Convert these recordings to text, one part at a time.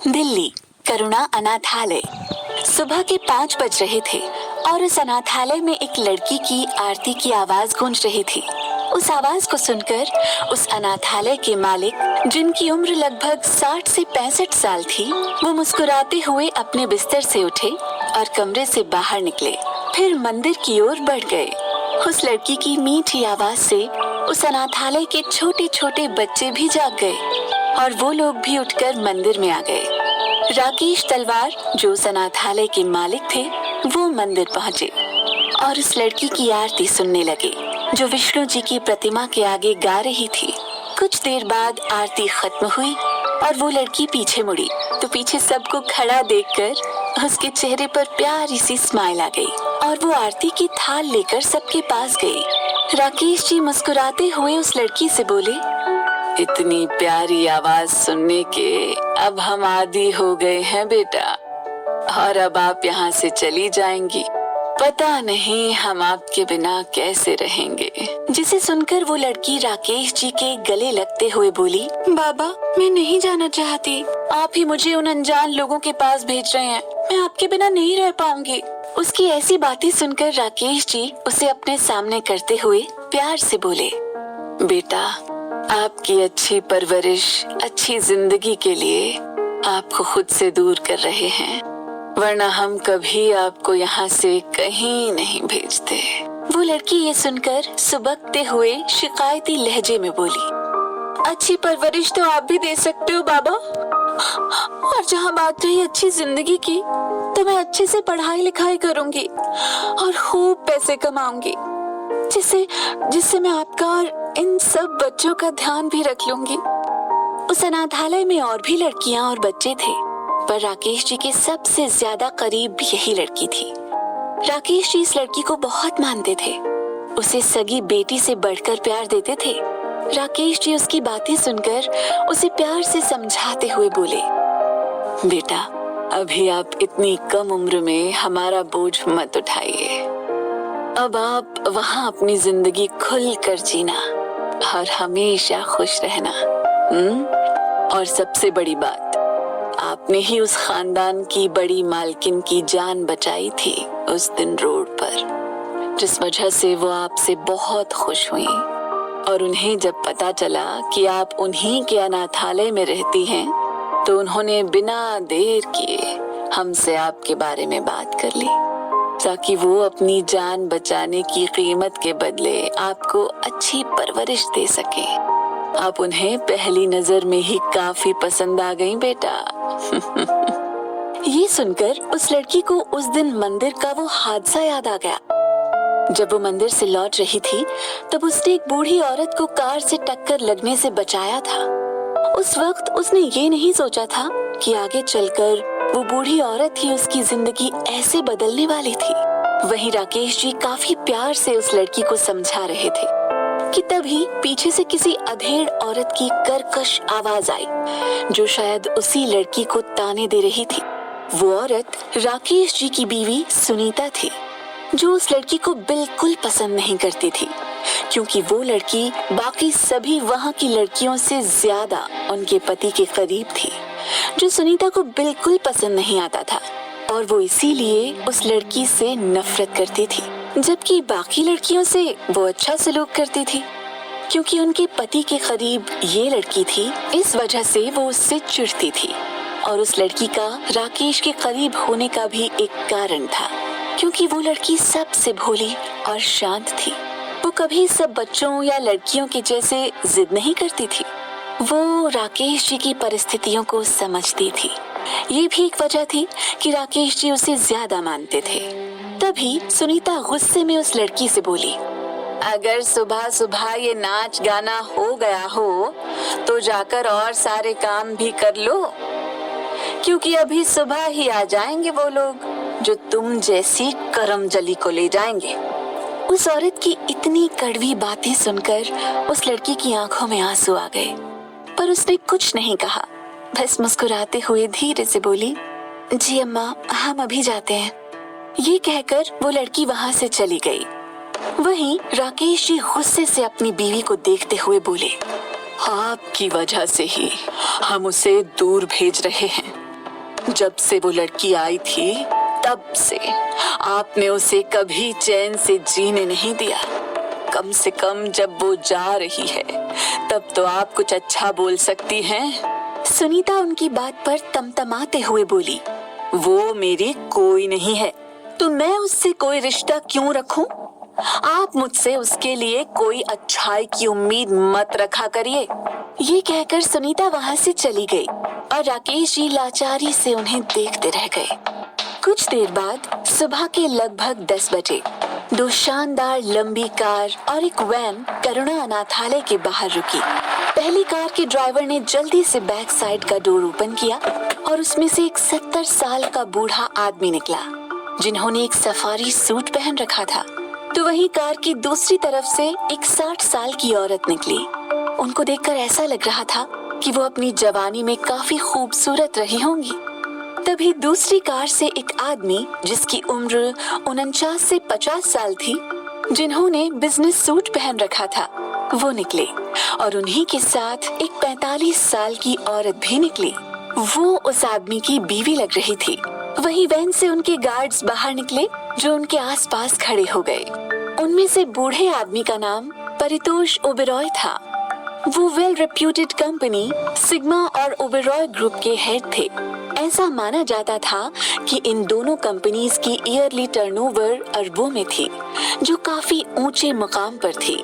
दिल्ली, करुणा अनाथालय। सुबह के 5 बज रहे थे और उस अनाथालय में एक लड़की की आरती की आवाज गूंज रही थी। उस आवाज को सुनकर उस अनाथालय के मालिक, जिनकी उम्र लगभग 60 से 65 साल थी, वो मुस्कुराते हुए अपने बिस्तर से उठे और कमरे से बाहर निकले। फिर मंदिर की ओर बढ़ गए। उस लड़की की मीठी आवाज से उस अनाथालय के छोटे छोटे बच्चे भी जाग गए और वो लोग भी उठकर मंदिर में आ गए। राकेश तलवार, जो उस अनाथालय के मालिक थे, वो मंदिर पहुंचे और उस लड़की की आरती सुनने लगे, जो विष्णु जी की प्रतिमा के आगे गा रही थी। कुछ देर बाद आरती खत्म हुई और वो लड़की पीछे मुड़ी तो पीछे सबको खड़ा देखकर उसके चेहरे पर प्यारी सी स्माइल आ गई और वो आरती की थाल लेकर सबके पास गई। राकेश जी मुस्कुराते हुए उस लड़की से बोले, इतनी प्यारी आवाज सुनने के अब हम आदी हो गए हैं बेटा, और अब आप यहाँ से चली जाएंगी। पता नहीं हम आपके बिना कैसे रहेंगे। जिसे सुनकर वो लड़की राकेश जी के गले लगते हुए बोली, बाबा मैं नहीं जाना चाहती, आप ही मुझे उन अनजान लोगों के पास भेज रहे हैं, मैं आपके बिना नहीं रह पाऊंगी। उसकी ऐसी बातें सुनकर राकेश जी उसे अपने सामने करते हुए प्यार से बोले, बेटा आपकी अच्छी परवरिश, अच्छी जिंदगी के लिए आपको खुद से दूर कर रहे हैं, वरना हम कभी आपको यहाँ से कहीं नहीं भेजते। वो लड़की ये सुनकर सुबकते हुए शिकायती लहजे में बोली, अच्छी परवरिश तो आप भी दे सकते हो बाबा, और जहाँ बात रही अच्छी जिंदगी की, तो मैं अच्छे से पढ़ाई लिखाई करूंगी और खूब पैसे कमाऊंगी, जिससे मैं आपका और इन सब बच्चों का ध्यान भी रख लूंगी। उस अनाथालय में और भी लड़कियां और बच्चे थे, पर राकेश जी के सबसे ज्यादा करीब यही लड़की थी। राकेश जी इस लड़की को बहुत मानते थे, उसे सगी बेटी से बढ़कर प्यार देते थे। राकेश जी उसकी बातें सुनकर उसे प्यार से समझाते हुए बोले, बेटा अभी आप इतनी कम उम्र में हमारा बोझ मत उठाइए, अब आप वहाँ अपनी जिंदगी खुल कर जीना और हमेशा खुश रहना। और सबसे बड़ी बात, आपने ही उस खानदान की बड़ी मालकिन की जान बचाई थी उस दिन रोड पर, जिस वजह से वो आपसे बहुत खुश हुई। और उन्हें जब पता चला कि आप उन्हीं के अनाथालय में रहती हैं, तो उन्होंने बिना देर किए हमसे आपके बारे में बात कर ली, ताकि वो अपनी जान बचाने की कीमत के बदले आपको अच्छी परवरिश दे सके। आप उन्हें पहली नजर में ही काफी पसंद आ गई बेटा। ये सुनकर उस लड़की को उस दिन मंदिर का वो हादसा याद आ गया। जब वो मंदिर से लौट रही थी, तब उसने एक बूढ़ी औरत को कार से टक्कर लगने से बचाया था। उस वक्त उसने ये नहीं सोचा था कि आगे चलकर वो बूढ़ी औरत ही उसकी जिंदगी ऐसे बदलने वाली थी। वहीं राकेश जी काफी प्यार से उस लड़की को समझा रहे थे कि तभी पीछे से किसी अधेड़ औरत की कर्कश आवाज आई, जो शायद उसी लड़की को ताने दे रही थी। वो औरत राकेश जी की बीवी सुनीता थी, जो उस लड़की को बिल्कुल पसंद नहीं करती थी, क्योंकि वो लड़की बाकी सभी वहाँ की लड़कियों से ज्यादा उनके पति के करीब थी, जो सुनीता को बिल्कुल पसंद नहीं आता था, और वो इसीलिए उस लड़की से नफरत करती थी, जबकि बाकी लड़कियों से वो अच्छा सलूक करती थी। क्योंकि उनके पति के करीब ये लड़की थी, इस वजह से वो उससे चिढ़ती थी। और उस लड़की का राकेश के करीब होने का भी एक कारण था, क्योंकि वो लड़की सबसे भोली और शांत थी। वो कभी सब बच्चों या लड़कियों के जैसे जिद नहीं करती थी। वो राकेश जी की परिस्थितियों को समझती थी। ये भी एक वजह थी कि राकेश जी उसे ज्यादा मानते थे। तभी सुनीता गुस्से में उस लड़की से बोली, अगर सुबह सुबह ये नाच गाना हो गया हो, तो जाकर और सारे काम भी कर लो, क्योंकि अभी सुबह ही आ जाएंगे वो लोग जो तुम जैसी करमजली को ले जाएंगे। उस औरत की इतनी कड़वी बातें सुनकर उस लड़की की आंखों में आंसू आ गए, पर उसने कुछ नहीं कहा, बस मुस्कुराते हुए धीरे से बोली, जी अम्मा हम अभी जाते हैं। ये कहकर वो लड़की वहाँ से चली गई। वहीं राकेश जी गुस्से से अपनी बीवी को देखते हुए बोले, आपकी वजह से ही हम उसे दूर भेज रहे हैं। जब से वो लड़की आई थी तब से आपने उसे कभी चैन से जीने नहीं दिया। कम से कम जब वो जा रही है तब तो आप कुछ अच्छा बोल सकती हैं। सुनीता उनकी बात पर तमतमाते हुए बोली, वो मेरी कोई नहीं है तो मैं उससे कोई रिश्ता क्यों रखूं? आप मुझसे उसके लिए कोई अच्छाई की उम्मीद मत रखा करिए। ये कहकर सुनीता वहाँ से चली गई और राकेश जी लाचारी से उन्हें देखते रह गए। कुछ देर बाद सुबह के लगभग 10 बजे 2 शानदार लंबी कार और एक वैन करुणा अनाथालय के बाहर रुकी। पहली कार के ड्राइवर ने जल्दी से बैक साइड का डोर ओपन किया और उसमें से एक 70 साल का बूढ़ा आदमी निकला, जिन्होंने एक सफारी सूट पहन रखा था। तो वहीं कार की दूसरी तरफ से एक 60 साल की औरत निकली। उनको देखकर ऐसा लग रहा था कि वो अपनी जवानी में काफी खूबसूरत रही होंगी। तभी दूसरी कार से एक आदमी जिसकी उम्र 49 से 50 साल थी, जिन्होंने बिजनेस सूट पहन रखा था, वो निकले और उन्हीं के साथ एक 45 साल की औरत भी निकली। वो उस आदमी की बीवी लग रही थी। वहीं वैन से उनके गार्ड्स बाहर निकले जो उनके आसपास खड़े हो गए। उनमें से बूढ़े आदमी का नाम परितोष ओबेरॉय था। वो वेल रेप्यूटेड कंपनी सिग्मा और ओबेरॉय ग्रुप के हेड थे। ऐसा माना जाता था कि इन दोनों कंपनीज की ईयरली टर्नओवर अरबों में थी, जो काफी ऊंचे मुकाम पर थी।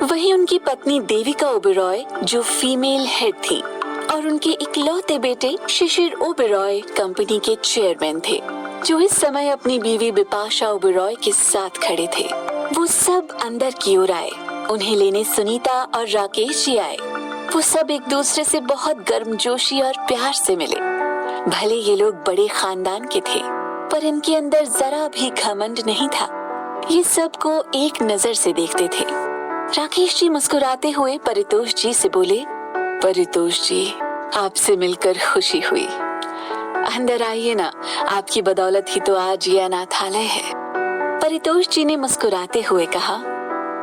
वहीं उनकी पत्नी देविका ओबेरॉय जो फीमेल हेड थी और उनके इकलौते बेटे शिशिर ओबेरॉय कंपनी के चेयरमैन थे, जो इस समय अपनी बीवी बिपाशा ओबेरॉय के साथ खड़े थे। वो सब अंदर की ओर आए। उन्हें लेने सुनीता और राकेश जी आए। वो सब एक दूसरे से बहुत गर्मजोशी और प्यार से मिले। भले ये लोग बड़े खानदान के थे, पर इनके अंदर जरा भी घमंड नहीं था। ये सबको एक नजर से देखते थे। राकेश जी मुस्कुराते हुए परितोष जी से बोले, परितोष जी, आपसे मिलकर खुशी हुई। अंदर आइए ना, आपकी बदौलत ही तो आज ये अनाथालय है। परितोष जी ने मुस्कुराते हुए कहा,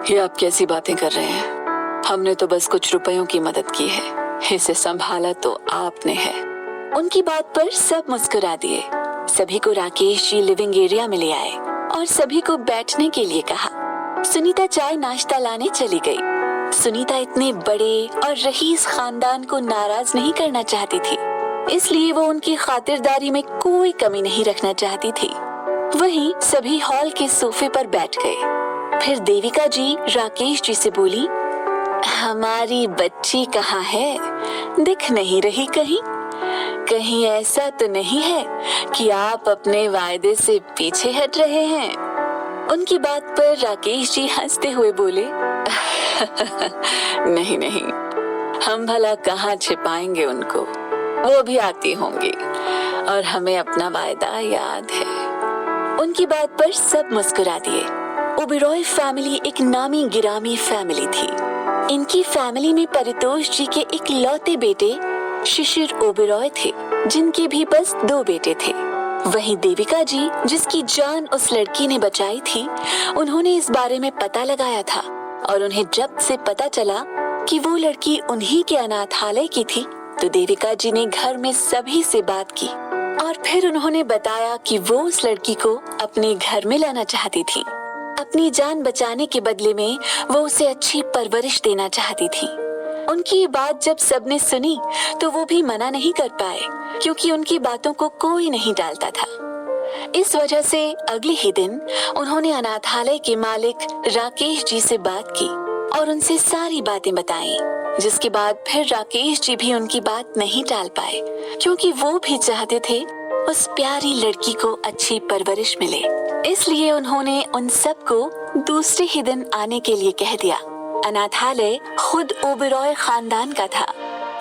ये आप कैसी बातें कर रहे हैं? हमने तो बस कुछ रुपयों की मदद की है, इसे संभाला तो आपने है। उनकी बात पर सब मुस्कुरा दिए। सभी को राकेश जी लिविंग एरिया में ले आए और सभी को बैठने के लिए कहा। सुनीता चाय नाश्ता लाने चली गई। सुनीता इतने बड़े और रईस खानदान को नाराज नहीं करना चाहती थी, इसलिए वो उनकी खातिरदारी में कोई कमी नहीं रखना चाहती थी। वहीं सभी हॉल के सोफे पर बैठ गए। फिर देविका जी राकेश जी से बोली, हमारी बच्ची कहाँ है? दिख नहीं रही कहीं। कहीं ऐसा तो नहीं है कि आप अपने वायदे से पीछे हट रहे हैं? उनकी बात पर राकेश जी हंसते हुए बोले, नहीं नहीं, हम भला कहाँ छिपाएंगे उनको, वो भी आती होंगी और हमें अपना वायदा याद है। उनकी बात पर सब मुस्कुरा दिए। ओबेरॉय फैमिली एक नामी गिरामी फैमिली थी। इनकी फैमिली में परितोष जी के इकलौते बेटे शिशिर ओबेरॉय थे, जिनके भी बस 2 बेटे थे। वहीं देविका जी, जिसकी जान उस लड़की ने बचाई थी, उन्होंने इस बारे में पता लगाया था और उन्हें जब से पता चला कि वो लड़की उन्हीं के अनाथालय की थी, तो देविका जी ने घर में सभी से बात की और फिर उन्होंने बताया कि वो उस लड़की को अपने घर में लाना चाहती थी। अपनी जान बचाने के बदले में वो उसे अच्छी परवरिश देना चाहती थी। उनकी ये बात जब सबने सुनी तो वो भी मना नहीं कर पाए, क्योंकि उनकी बातों को कोई नहीं टालता था। इस वजह से अगले ही दिन उन्होंने अनाथालय के मालिक राकेश जी से बात की और उनसे सारी बातें बताई, जिसके बाद फिर राकेश जी भी उनकी बात नहीं टाल पाए, क्योंकि वो भी चाहते थे उस प्यारी लड़की को अच्छी परवरिश मिले। इसलिए उन्होंने उन सबको दूसरे ही दिन आने के लिए कह दिया। अनाथालय खुद ओबेरॉय खानदान का था,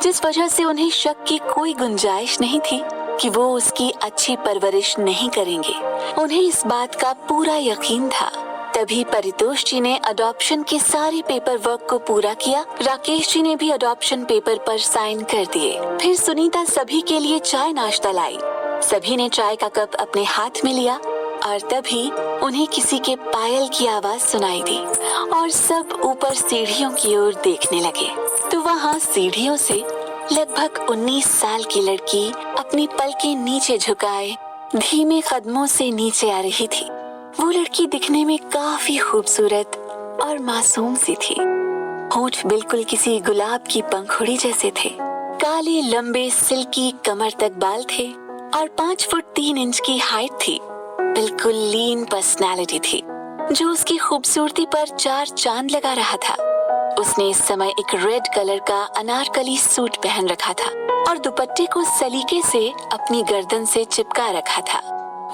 जिस वजह से उन्हें शक की कोई गुंजाइश नहीं थी कि वो उसकी अच्छी परवरिश नहीं करेंगे। उन्हें इस बात का पूरा यकीन था। तभी परितोष जी ने अडॉप्शन के सारे पेपर वर्क को पूरा किया। राकेश जी ने भी अडॉप्शन पेपर पर साइन कर दिए। फिर सुनीता सभी के लिए चाय नाश्ता लाई। सभी ने चाय का कप अपने हाथ में लिया और तभी उन्हें किसी के पायल की आवाज सुनाई दी और सब ऊपर सीढ़ियों की ओर देखने लगे। तो वहाँ सीढ़ियों से लगभग 19 साल की लड़की अपनी पलकें नीचे झुकाए धीमे कदमों से नीचे आ रही थी। वो लड़की दिखने में काफी खूबसूरत और मासूम सी थी। होंठ बिल्कुल किसी गुलाब की पंखुड़ी जैसे थे। काले लंबे सिल्की कमर तक बाल थे और 5 फुट 3 इंच की हाइट थी। बिल्कुल लीन पर्सनालिटी थी जो उसकी खूबसूरती पर 4 चांद लगा रहा था। उसने इस समय एक रेड कलर का अनारकली सूट पहन रखा था और दुपट्टे को सलीके से अपनी गर्दन से चिपका रखा था।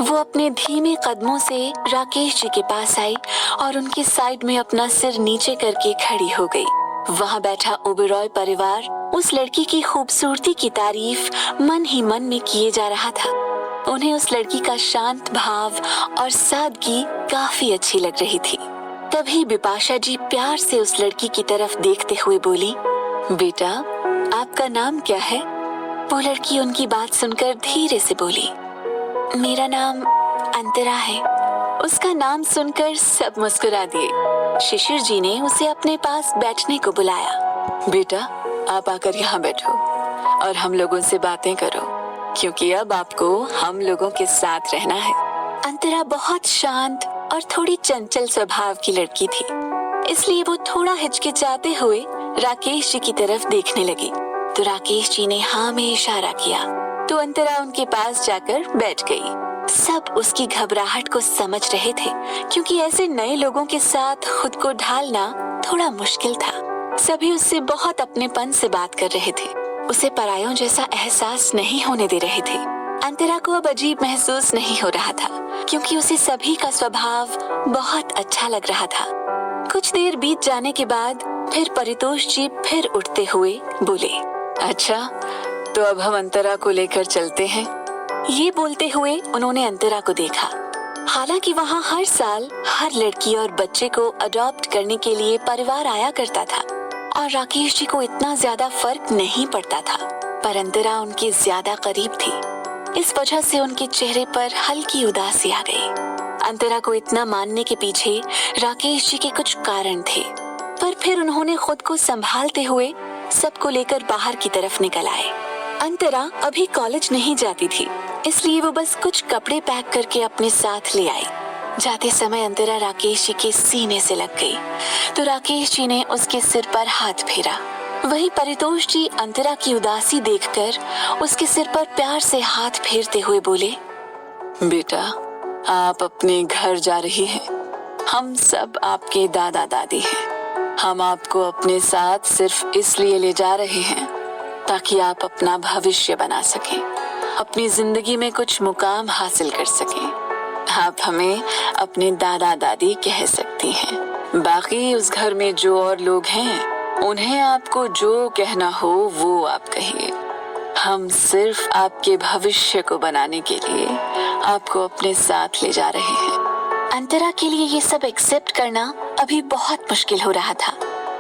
वो अपने धीमे कदमों से राकेश जी के पास आई और उनके साइड में अपना सिर नीचे करके खड़ी हो गई। वहाँ बैठा ओबेरॉय परिवार उस लड़की की खूबसूरती की तारीफ मन ही मन में किए जा रहा था। उन्हें उस लड़की का शांत भाव और सादगी काफी अच्छी लग रही थी। तभी बिपाशा जी प्यार से उस लड़की की तरफ देखते हुए बोली, बेटा आपका नाम क्या है? वो लड़की उनकी बात सुनकर धीरे से बोली, मेरा नाम अंतरा है। उसका नाम सुनकर सब मुस्कुरा दिए। शिशिर जी ने उसे अपने पास बैठने को बुलाया। बेटा आप आकर यहाँ बैठो और हम लोगों से बातें करो, क्योंकि अब आपको हम लोगों के साथ रहना है। अंतरा बहुत शांत और थोड़ी चंचल स्वभाव की लड़की थी, इसलिए वो थोड़ा हिचकिचाते हुए राकेश जी की तरफ देखने लगी। तो राकेश जी ने हाँ में इशारा किया तो अंतरा उनके पास जाकर बैठ गई। सब उसकी घबराहट को समझ रहे थे, क्योंकि ऐसे नए लोगों के साथ खुद को ढालना थोड़ा मुश्किल था। सभी उससे बहुत अपनेपन से बात कर रहे थे, उसे परायों जैसा एहसास नहीं होने दे रहे थे। अंतरा को अब अजीब महसूस नहीं हो रहा था, क्योंकि उसे सभी का स्वभाव बहुत अच्छा लग रहा था। कुछ देर बीत जाने के बाद फिर परितोष जी फिर उठते हुए बोले, अच्छा तो अब हम अंतरा को लेकर चलते हैं। ये बोलते हुए उन्होंने अंतरा को देखा। हालांकि वहाँ हर साल हर लड़की और बच्चे को अडॉप्ट करने के लिए परिवार आया करता था और राकेश जी को इतना ज्यादा फर्क नहीं पड़ता था, पर अंतरा उनके ज्यादा करीब थी। इस वजह से उनके चेहरे पर हल्की उदासी आ गई। अंतरा को इतना मानने के पीछे राकेश जी के कुछ कारण थे, पर फिर उन्होंने खुद को संभालते हुए सबको लेकर बाहर की तरफ निकल आए। अंतरा अभी कॉलेज नहीं जाती थी, इसलिए वो बस कुछ कपड़े पैक करके अपने साथ ले आई। जाते समय अंतरा राकेश जी के सीने से लग गई, तो राकेश जी ने उसके सिर पर हाथ फेरा। वहीं परितोष जी अंतरा की उदासी देखकर उसके सिर पर प्यार से हाथ फेरते हुए बोले, बेटा आप अपने घर जा रही हैं। हम सब आपके दादा दादी हैं। हम आपको अपने साथ सिर्फ इसलिए ले जा रहे हैं ताकि आप अपना भविष्य बना सकें, अपनी जिंदगी में कुछ मुकाम हासिल कर सकें। आप हमें अपने दादा दादी कह सकती हैं। बाकी उस घर में जो और लोग हैं उन्हें आपको जो कहना हो वो आप कहिए। हम सिर्फ आपके भविष्य को बनाने के लिए आपको अपने साथ ले जा रहे हैं। अंतरा के लिए ये सब एक्सेप्ट करना अभी बहुत मुश्किल हो रहा था।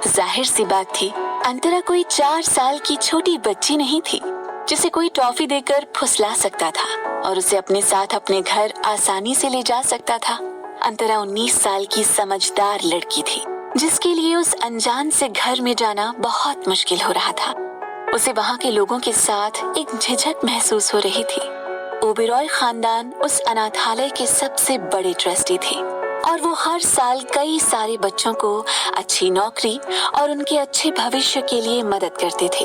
जाहिर सी बात थी, अंतरा कोई 4 साल की छोटी बच्ची नहीं थी जिसे कोई टॉफी देकर फुसला सकता था और उसे अपने साथ अपने घर आसानी से ले जा सकता था। अंतरा 19 साल की समझदार लड़की थी, जिसके लिए उस अनजान से घर में जाना बहुत मुश्किल हो रहा था। उसे वहाँ के लोगों के साथ एक झिझक महसूस हो रही थी। ओबेरॉय खानदान उस अनाथालय के सबसे बड़े ट्रस्टी थे और वो हर साल कई सारे बच्चों को अच्छी नौकरी और उनके अच्छे भविष्य के लिए मदद करते थे।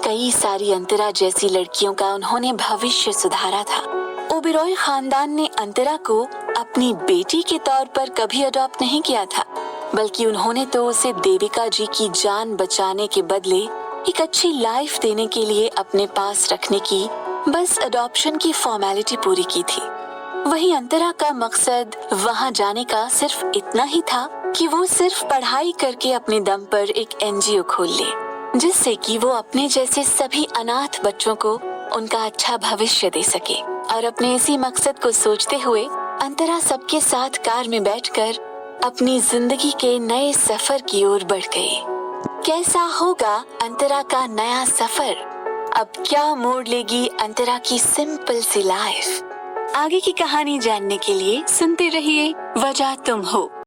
कई सारी अंतरा जैसी लड़कियों का उन्होंने भविष्य सुधारा था। ओबेरॉय खानदान ने अंतरा को अपनी बेटी के तौर पर कभी अडॉप्ट नहीं किया था, बल्कि उन्होंने तो उसे देविका जी की जान बचाने के बदले एक अच्छी लाइफ देने के लिए अपने पास रखने की बस अडॉप्शन की फॉर्मेलिटी पूरी की थी। वहीं अंतरा का मकसद वहां जाने का सिर्फ इतना ही था कि वो सिर्फ पढ़ाई करके अपने दम पर एक एनजीओ खोल ले, जिससे कि वो अपने जैसे सभी अनाथ बच्चों को उनका अच्छा भविष्य दे सके। और अपने इसी मकसद को सोचते हुए अंतरा सबके साथ कार में बैठकर अपनी जिंदगी के नए सफर की ओर बढ़ गई। कैसा होगा अंतरा का नया सफर? अब क्या मोड़ लेगी अंतरा की सिंपल सी लाइफ? आगे की कहानी जानने के लिए सुनते रहिए वजह तुम हो।